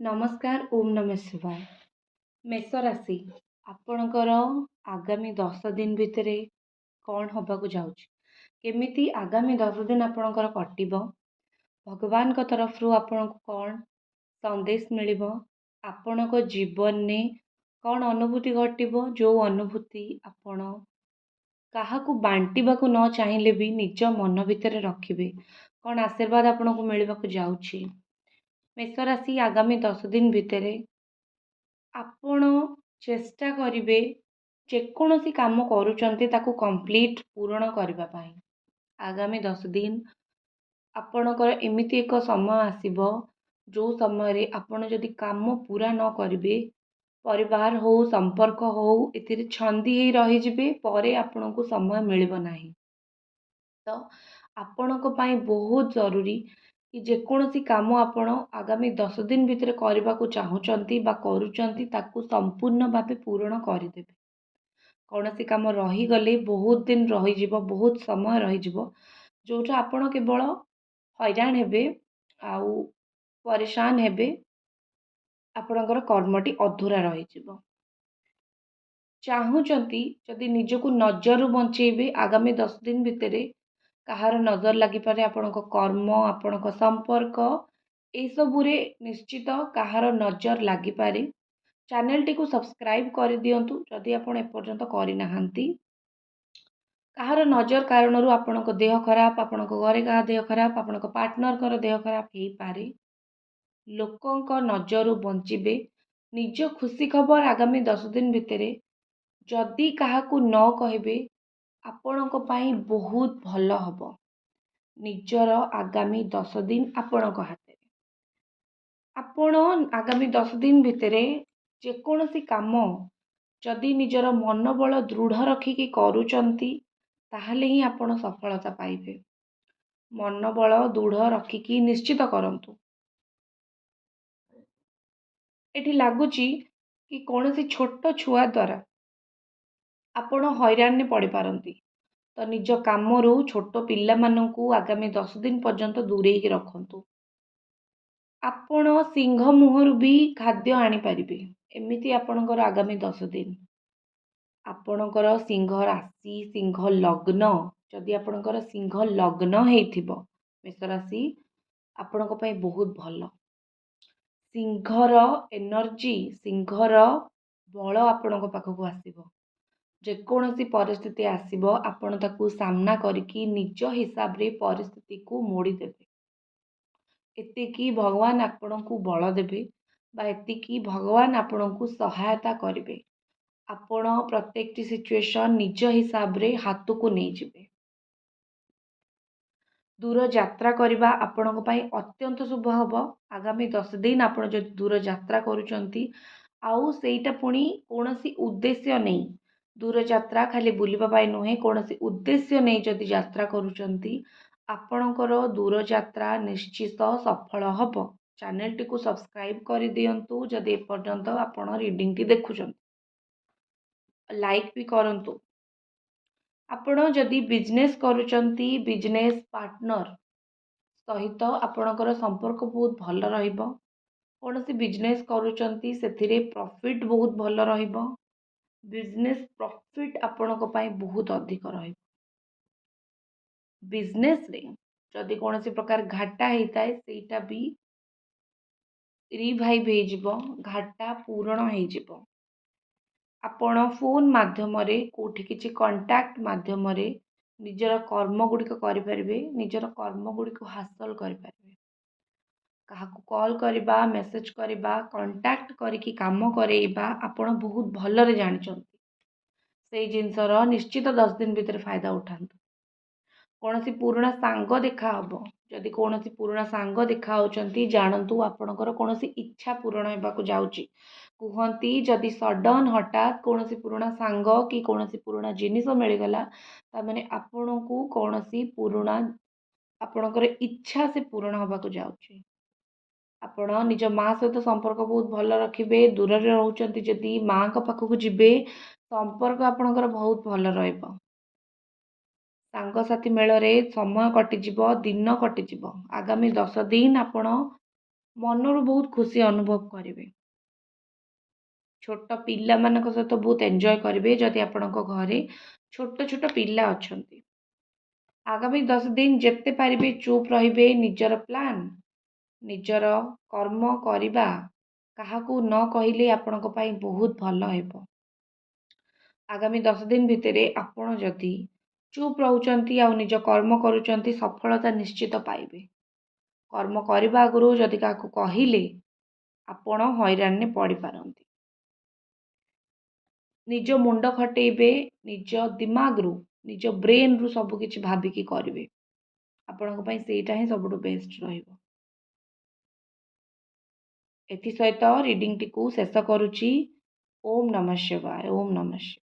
नमस्कार ओम नमः शिवाय। मेष राशि आपणकर आगामी 10 दिन भितर कौन हबाकू जाउछि केमिति आगामी 10 दिन आपणकर कटिबो भगवान को तरफ आपण को कौन संदेश मिलिबो आपणक जीवन ने कौन अनुभूति घटिबो जो अनुभूति आपण काहाकू बांटिबाकू न चाहिले भी निज मन भितर रखिबे कौन आशीर्वाद आपणकू मिलिबाकू जाउछि। मेष राशि आगामी 10 दिन भितर ଆପଣ ଚେଷ୍ଟା କରିବେ ଯେକୌଣସି କାମ କରୁଛନ୍ତି ତାକୁ କମ୍ପ୍ଲିଟ୍ ପୂରଣ କରିବା ପାଇଁ। ଆଗାମୀ 10 ଦିନ ଆପଣଙ୍କର ଏମିତି ଏକ ସମୟ ଆସିବ ଯେଉଁ ସମୟରେ ଆପଣ ଯଦି କାମ ପୁରା ନ କରିବେ ପରିବାର ହଉ ସମ୍ପର୍କ ହଉ ଏଥିରେ ଛନ୍ଦି ହେଇ ରହିଯିବେ, ପରେ ଆପଣଙ୍କୁ ସମୟ ମିଳିବ ନାହିଁ। ତ ଆପଣଙ୍କ ପାଇଁ ବହୁତ ଜରୁରୀ कि ଯେକୌଣସି କାମ ଆପଣ ଆଗାମୀ 10 ଦିନ ଭିତରେ କରିବାକୁ ଚାହୁଁଛନ୍ତି ବା କରୁଛନ୍ତି ତାକୁ ସମ୍ପୂର୍ଣ୍ଣ ଭାବେ ପୂରଣ କରିଦେବେ। କୌଣସି କାମ ରହିଗଲେ ବହୁତ ଦିନ ରହିଯିବ, ବହୁତ ସମୟ ରହିଯିବ, ଯେଉଁଟା ଆପଣ କେବଳ ହଇରାଣ ହେବେ ଆଉ ପରେଶାନ ହେବେ, ଆପଣଙ୍କର କର୍ମଟି ଅଧୁରା ରହିଯିବ। ଚାହୁଁଛନ୍ତି ଯଦି ନିଜକୁ ନଜରରୁ ବଞ୍ଚେଇବେ ଆଗାମୀ 10 ଦିନ ଭିତରେ କାହାର ନଜର ଲାଗିପାରେ ଆପଣଙ୍କ କର୍ମ ଆପଣଙ୍କ ସମ୍ପର୍କ ଏସବୁରେ ନିଶ୍ଚିତ କାହାର ନଜର ଲାଗିପାରେ। ଚ୍ୟାନେଲଟିକୁ ସବସ୍କ୍ରାଇବ କରିଦିଅନ୍ତୁ ଯଦି ଆପଣ ଏପର୍ଯ୍ୟନ୍ତ କରିନାହାନ୍ତି। କାହାର ନଜର କାରଣରୁ ଆପଣଙ୍କ ଦେହ ଖରାପ, ଆପଣଙ୍କ ଘରେ କାହା ଦେହ ଖରାପ, ଆପଣଙ୍କ ପାର୍ଟନରଙ୍କର ଦେହ ଖରାପ ହେଇପାରେ। ଲୋକଙ୍କ ନଜରରୁ ବଞ୍ଚିବେ। ନିଜ ଖୁସି ଖବର ଆଗାମୀ 10 ଦିନ ଭିତରେ ଯଦି କାହାକୁ ନ କହିବେ ଆପଣଙ୍କ ପାଇଁ ବହୁତ ଭଲ ହବ। ନିଜର ଆଗାମୀ 10 ଦିନ ଆପଣଙ୍କ ହାତରେ। ଆପଣ ଆଗାମୀ 10 ଦିନ ଭିତରେ ଯେକୌଣସି କାମ ଯଦି ନିଜର ମନୋବଳ ଦୃଢ଼ ରଖିକି କରୁଛନ୍ତି ତାହେଲେ ହିଁ ଆପଣ ସଫଳତା ପାଇବେ। ମନୋବଳ ଦୃଢ଼ ରଖିକି ନିଶ୍ଚିତ କରନ୍ତୁ। ଏଠି ଲାଗୁଛି କି କୌଣସି ଛୋଟ ଛୁଆ ଦ୍ୱାରା ଆପଣ ହଇରାଣରେ ପଡ଼ିପାରନ୍ତି। ତ ନିଜ କାମରୁ ଛୋଟ ପିଲାମାନଙ୍କୁ ଆଗାମୀ 10 ଦିନ ପର୍ଯ୍ୟନ୍ତ ଦୂରେଇକି ରଖନ୍ତୁ। ଆପଣ ସିଂହ ମୁହଁରୁ ବି ଖାଦ୍ୟ ଆଣିପାରିବେ। ଏମିତି ଆପଣଙ୍କର ଆଗାମୀ 10 ଦିନ। ଆପଣଙ୍କର ସିଂହ ରାଶି, ସିଂହ ଲଗ୍ନ, ଯଦି ଆପଣଙ୍କର ସିଂହ ଲଗ୍ନ ହେଇଥିବ ମେଷ ରାଶି ଆପଣଙ୍କ ପାଇଁ ବହୁତ ଭଲ। ସିଂହର ଏନର୍ଜି, ସିଂହର ବଳ ଆପଣଙ୍କ ପାଖକୁ ଆସିବ। ଯେକୌଣସି ପରିସ୍ଥିତି ଆସିବ ଆପଣ ତାକୁ ସାମ୍ନା କରିକି ନିଜ ହିସାବରେ ପରିସ୍ଥିତିକୁ ମୋଡ଼ିଦେବେ। ଏତିକି ଭଗବାନ ଆପଣଙ୍କୁ ବଳ ଦେବେ ବା ଏତିକି ଭଗବାନ ଆପଣଙ୍କୁ ସହାୟତା କରିବେ। ଆପଣ ପ୍ରତ୍ୟେକଟି ସିଚୁଏସନ୍ ନିଜ ହିସାବରେ ହାତକୁ ନେଇଯିବେ। ଦୂର ଯାତ୍ରା କରିବା ଆପଣଙ୍କ ପାଇଁ ଅତ୍ୟନ୍ତ ଶୁଭ ହେବ। ଆଗାମୀ 10 ଦିନ ଆପଣ ଯଦି ଦୂର ଯାତ୍ରା କରୁଛନ୍ତି ଆଉ ସେଇଟା ପୁଣି କୌଣସି ଉଦ୍ଦେଶ୍ୟ ନେଇ, ଦୂର ଯାତ୍ରା ଖାଲି ବୁଲିବା ପାଇଁ ନୁହେଁ, କୌଣସି ଉଦ୍ଦେଶ୍ୟ ନେଇ ଯଦି ଯାତ୍ରା କରୁଛନ୍ତି ଆପଣଙ୍କର ଦୂର ଯାତ୍ରା ନିଶ୍ଚିତ ସଫଳ ହେବ। ଚ୍ୟାନେଲଟିକୁ ସବସ୍କ୍ରାଇବ କରିଦିଅନ୍ତୁ ଯଦି ଏପର୍ଯ୍ୟନ୍ତ ଆପଣ ରିଡ଼ିଂଟି ଦେଖୁଛନ୍ତି। ଲାଇକ୍ ବି କରନ୍ତୁ। ଆପଣ ଯଦି ବିଜନେସ୍ କରୁଛନ୍ତି, ବିଜନେସ୍ ପାର୍ଟନର ସହିତ ଆପଣଙ୍କର ସମ୍ପର୍କ ବହୁତ ଭଲ ରହିବ। କୌଣସି ବିଜନେସ୍ କରୁଛନ୍ତି ସେଥିରେ ପ୍ରଫିଟ୍ ବହୁତ ଭଲ ରହିବ। ବିଜନେସ୍ ପ୍ରଫିଟ୍ ଆପଣଙ୍କ ପାଇଁ ବହୁତ ଅଧିକ ରହିବ। ବିଜନେସ୍ରେ ଯଦି କୌଣସି ପ୍ରକାର ଘାଟା ହେଇଥାଏ ସେଇଟା ବି ରିଭାଇଭ୍ ହେଇଯିବ, ଘାଟା ପୂରଣ ହେଇଯିବ। ଆପଣ ଫୋନ୍ ମାଧ୍ୟମରେ କେଉଁଠି କିଛି କଣ୍ଟାକ୍ଟ ମାଧ୍ୟମରେ ନିଜର କର୍ମ ଗୁଡ଼ିକ କରିପାରିବେ, ନିଜର କର୍ମ ଗୁଡ଼ିକୁ ହାସଲ କରିପାରିବେ। କାହାକୁ କଲ୍ କରିବା, ମେସେଜ କରିବା, କଣ୍ଟାକ୍ଟ କରିକି କାମ କରେଇବା ଆପଣ ବହୁତ ଭଲରେ ଜାଣିଛନ୍ତି। ସେଇ ଜିନିଷର ନିଶ୍ଚିତ 10 ଦିନ ଭିତରେ ଫାଇଦା ଉଠାନ୍ତୁ। କୌଣସି ପୁରୁଣା ସାଙ୍ଗ ଦେଖା ହେବ, ଯଦି କୌଣସି ପୁରୁଣା ସାଙ୍ଗ ଦେଖା ହେଉଛନ୍ତି ଜାଣନ୍ତୁ ଆପଣଙ୍କର କୌଣସି ଇଚ୍ଛା ପୂରଣ ହେବାକୁ ଯାଉଛି। କୁହନ୍ତି ଯଦି ସଡନ୍ ହଠାତ୍ କୌଣସି ପୁରୁଣା ସାଙ୍ଗ କି କୌଣସି ପୁରୁଣା ଜିନିଷ ମିଳିଗଲା ତାମାନେ ଆପଣଙ୍କୁ କୌଣସି ପୁରୁଣା ଆପଣଙ୍କର ଇଚ୍ଛା ସେ ପୂରଣ ହେବାକୁ ଯାଉଛି। ଆପଣ ନିଜ ମା ସହିତ ସମ୍ପର୍କ ବହୁତ ଭଲ ରଖିବେ। ଦୂରରେ ରହୁଛନ୍ତି ଯଦି ମାଙ୍କ ପାଖକୁ ଯିବେ, ସମ୍ପର୍କ ଆପଣଙ୍କର ବହୁତ ଭଲ ରହିବ। ସାଙ୍ଗସାଥି ମେଳରେ ସମୟ କଟିଯିବ, ଦିନ କଟିଯିବ। ଆଗାମୀ 10 ଦିନ ଆପଣ ମନରୁ ବହୁତ ଖୁସି ଅନୁଭବ କରିବେ। ଛୋଟ ପିଲାମାନଙ୍କ ସହିତ ବହୁତ ଏନ୍ଜୟ କରିବେ ଯଦି ଆପଣଙ୍କ ଘରେ ଛୋଟ ଛୋଟ ପିଲା ଅଛନ୍ତି। ଆଗାମୀ 10 ଦିନ ଯେତେ ପାରିବେ ଚୁପ୍ ରହିବେ, ନିଜର ପ୍ଲାନ୍, ନିଜର କର୍ମ କରିବା କାହାକୁ ନ କହିଲେ ଆପଣଙ୍କ ପାଇଁ ବହୁତ ଭଲ ହେବ। ଆଗାମୀ 10 ଦିନ ଭିତରେ ଆପଣ ଯଦି ଚୁପ୍ ରହୁଛନ୍ତି ଆଉ ନିଜ କର୍ମ କରୁଛନ୍ତି, ସଫଳତା ନିଶ୍ଚିତ ପାଇବେ। କର୍ମ କରିବା ଆଗରୁ ଯଦି କାହାକୁ କହିଲେ ଆପଣ ହଇରାଣରେ ପଡ଼ିପାରନ୍ତି। ନିଜ ମୁଣ୍ଡ ଖଟେଇବେ, ନିଜ ଦିମାଗରୁ, ନିଜ ବ୍ରେନ୍‌ରୁ ସବୁ କିଛି ଭାବିକି କରିବେ। ଆପଣଙ୍କ ପାଇଁ ସେଇଟା ହିଁ ସବୁଠୁ ବେଷ୍ଟ ରହିବ। ଏଥିସହିତ ରିଡ଼ିଂଟିକୁ ଶେଷ କରୁଛି। ଓମ୍ ନମଃ ଶିବାୟ, ଓମ୍ ନମଃ ଶିବାୟ।